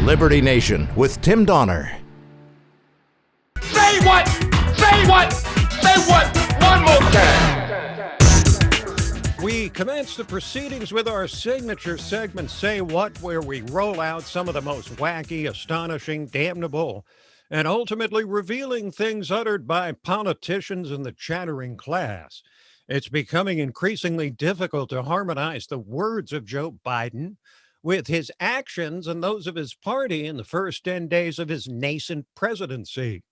Liberty Nation with Tim Donner. Say what? Say what? Say what? One more time. We commence the proceedings with our signature segment, Say What, where we roll out some of the most wacky, astonishing, damnable, and ultimately revealing things uttered by politicians and the chattering class. It's becoming increasingly difficult to harmonize the words of Joe Biden with his actions and those of his party in the first 10 days of his nascent presidency.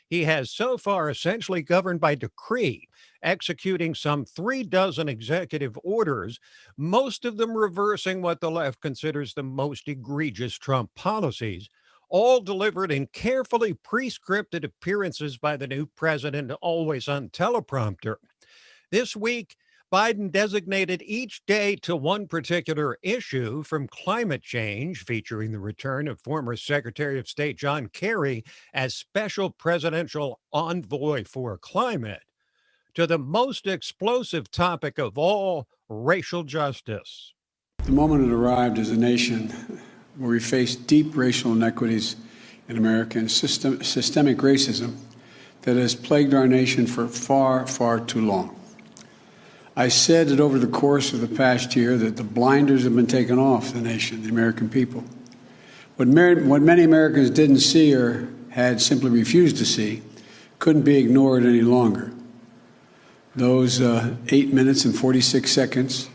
He has so far essentially governed by decree, executing some 36 executive orders, most of them reversing what the left considers the most egregious Trump policies, all delivered in carefully pre-scripted appearances by the new president, always on teleprompter. This week, Biden designated each day to one particular issue, from climate change, featuring the return of former Secretary of State John Kerry as special presidential envoy for climate, to the most explosive topic of all, racial justice. The moment had arrived as a nation where we face deep racial inequities in America and systemic racism that has plagued our nation for far, far too long. I said that over the course of the past year that the blinders have been taken off the nation, the American people. What many Americans didn't see or had simply refused to see couldn't be ignored any longer. Those 8 minutes and 46 seconds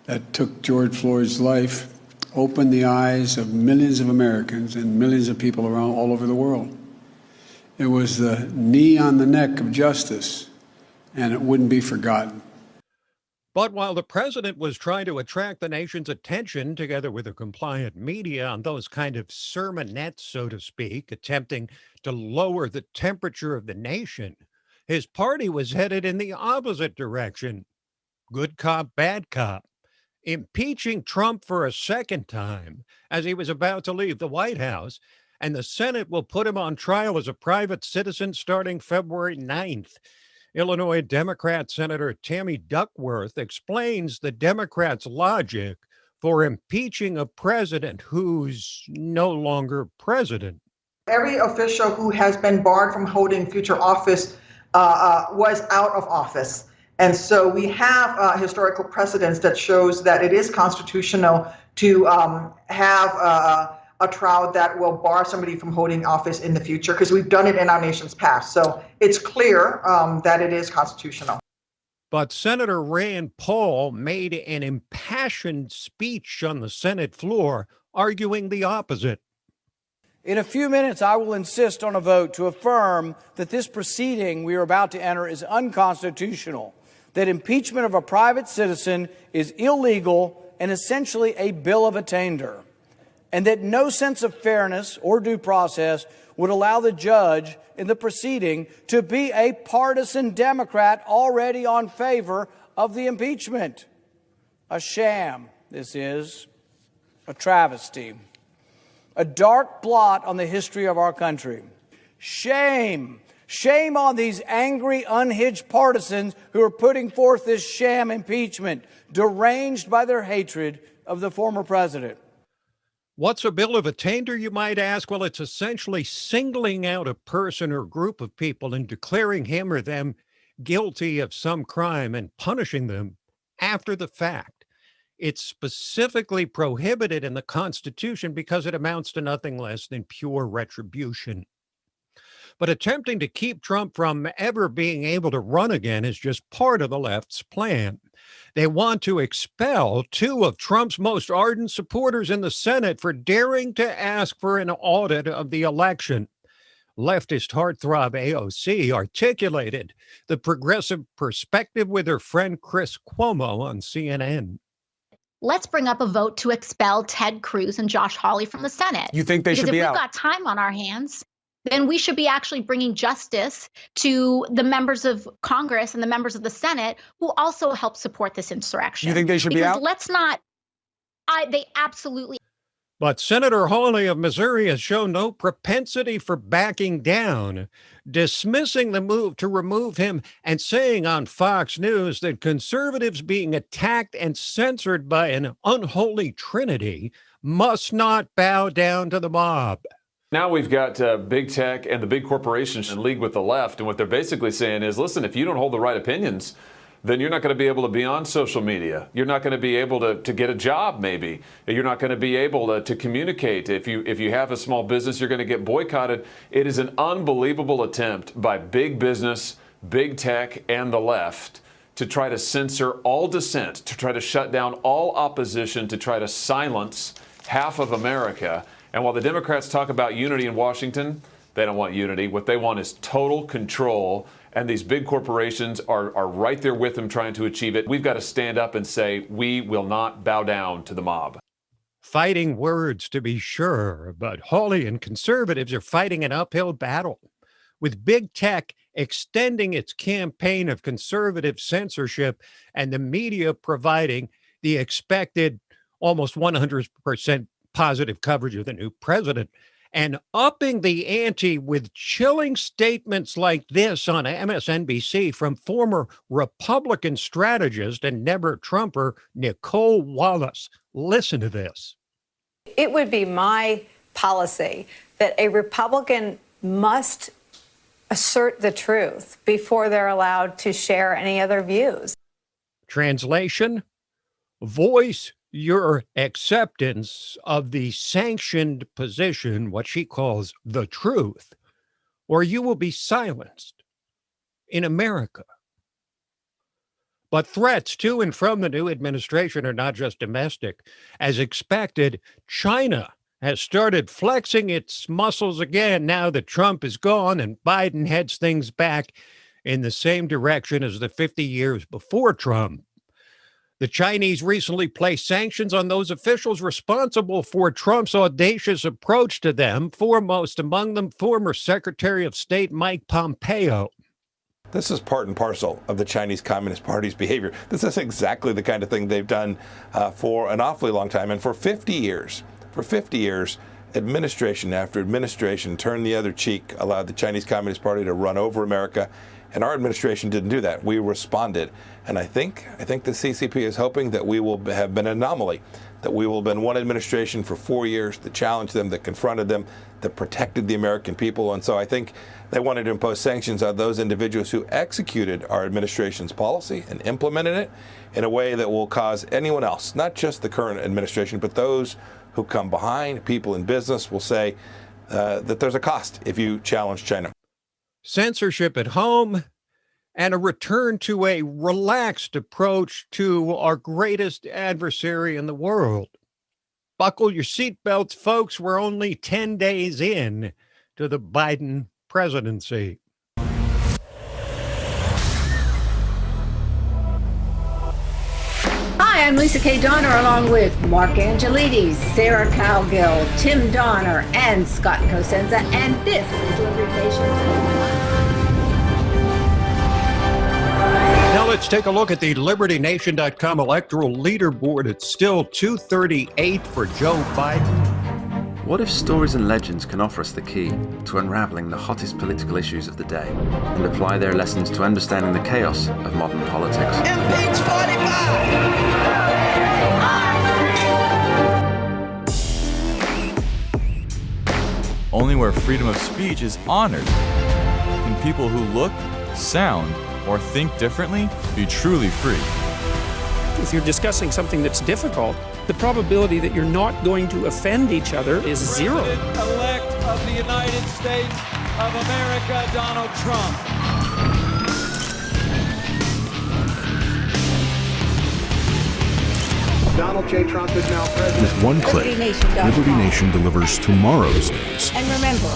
that took George Floyd's life opened the eyes of millions of Americans and millions of people around all over the world. It was the knee on the neck of justice, and it wouldn't be forgotten. But while the president was trying to attract the nation's attention, together with the compliant media, on those kind of sermonettes, so to speak, attempting to lower the temperature of the nation, his party was headed in the opposite direction. Good cop, bad cop. Impeaching Trump for a second time as he was about to leave the White House, and the Senate will put him on trial as a private citizen starting February 9th. Illinois Democrat Senator Tammy Duckworth explains the Democrats' logic for impeaching a president who's no longer president. Every official who has been barred from holding future office was out of office. And so we have historical precedents that shows that it is constitutional to have a trial that will bar somebody from holding office in the future, because we've done it in our nation's past. So it's clear that it is constitutional. But Senator Rand Paul made an impassioned speech on the Senate floor, arguing the opposite. In a few minutes, I will insist on a vote to affirm that this proceeding we are about to enter is unconstitutional, that impeachment of a private citizen is illegal and essentially a bill of attainder, and that no sense of fairness or due process would allow the judge in the proceeding to be a partisan Democrat already on favor of the impeachment. A sham, this is, a travesty, a dark blot on the history of our country. Shame. Shame on these angry, unhinged partisans who are putting forth this sham impeachment, deranged by their hatred of the former president. What's a bill of attainder, you might ask? Well, it's essentially singling out a person or group of people and declaring him or them guilty of some crime and punishing them after the fact. It's specifically prohibited in the Constitution because it amounts to nothing less than pure retribution. But attempting to keep Trump from ever being able to run again is just part of the left's plan. They want to expel two of Trump's most ardent supporters in the Senate for daring to ask for an audit of the election. Leftist heartthrob AOC articulated the progressive perspective with her friend Chris Cuomo on CNN. Let's bring up a vote to expel Ted Cruz and Josh Hawley from the Senate. You think they should be out? Because if we've got time on our hands, then we should be actually bringing justice to the members of Congress and the members of the Senate who also help support this insurrection. You think they should be out? Let's not. They absolutely. But Senator Hawley of Missouri has shown no propensity for backing down, dismissing the move to remove him and saying on Fox News that conservatives being attacked and censored by an unholy trinity must not bow down to the mob. Now we've got big tech and the big corporations in league with the left. And what they're basically saying is, listen, if you don't hold the right opinions, then you're not going to be able to be on social media. You're not going to be able to get a job, maybe. You're not going to be able to communicate. If you have a small business, you're going to get boycotted. It is an unbelievable attempt by big business, big tech, and the left to try to censor all dissent, to try to shut down all opposition, to try to silence half of America. And while the Democrats talk about unity in Washington, they don't want unity. What they want is total control. And these big corporations are right there with them trying to achieve it. We've got to stand up and say, we will not bow down to the mob. Fighting words, to be sure, but Hawley and conservatives are fighting an uphill battle, with big tech extending its campaign of conservative censorship and the media providing the expected almost 100% positive coverage of the new president, and upping the ante with chilling statements like this on MSNBC from former Republican strategist and never Trumper Nicole Wallace. Listen to this. It would be my policy that a Republican must assert the truth before they're allowed to share any other views. Translation: voice your acceptance of the sanctioned position, what she calls the truth, or you will be silenced in America. But threats to and from the new administration are not just domestic. As expected, China has started flexing its muscles again now that Trump is gone and Biden heads things back in the same direction as the 50 years before Trump. The Chinese recently placed sanctions on those officials responsible for Trump's audacious approach to them, foremost among them former Secretary of State Mike Pompeo. This is part and parcel of the Chinese Communist Party's behavior. This is exactly the kind of thing they've done for an awfully long time. And for 50 years, administration after administration turned the other cheek, allowed the Chinese Communist Party to run over America. And our administration didn't do that. We responded. And I think the CCP is hoping that we will have been an anomaly, that we will have been one administration for 4 years that challenged them, that confronted them, that protected the American people. And so I think they wanted to impose sanctions on those individuals who executed our administration's policy and implemented it in a way that will cause anyone else, not just the current administration, but those who come behind, people in business, will say that there's a cost if you challenge China. Censorship at home and a return to a relaxed approach to our greatest adversary in the world. Buckle your seatbelts, folks. We're only 10 days in to the Biden presidency. Hi, I'm Lisa K. Donner, along with Mark Angelides, Sarah Cowgill, Tim Donner, and Scott Cosenza, and this is Liberty Nation. Now let's take a look at the LibertyNation.com electoral leaderboard. It's still 238 for Joe Biden. What if stories and legends can offer us the key to unraveling the hottest political issues of the day and apply their lessons to understanding the chaos of modern politics? Impeach 45! Only where freedom of speech is honored can people who look, sound, or think differently be truly free. If you're discussing something that's difficult, the probability that you're not going to offend each other is zero. President-elect of the United States of America, Donald Trump. Donald J. Trump is now president. With one click, Liberty Nation delivers tomorrow's news. And remember,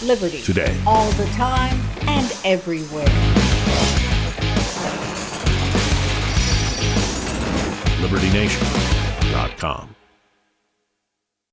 liberty. Today. All the time and everywhere. LibertyNation.com.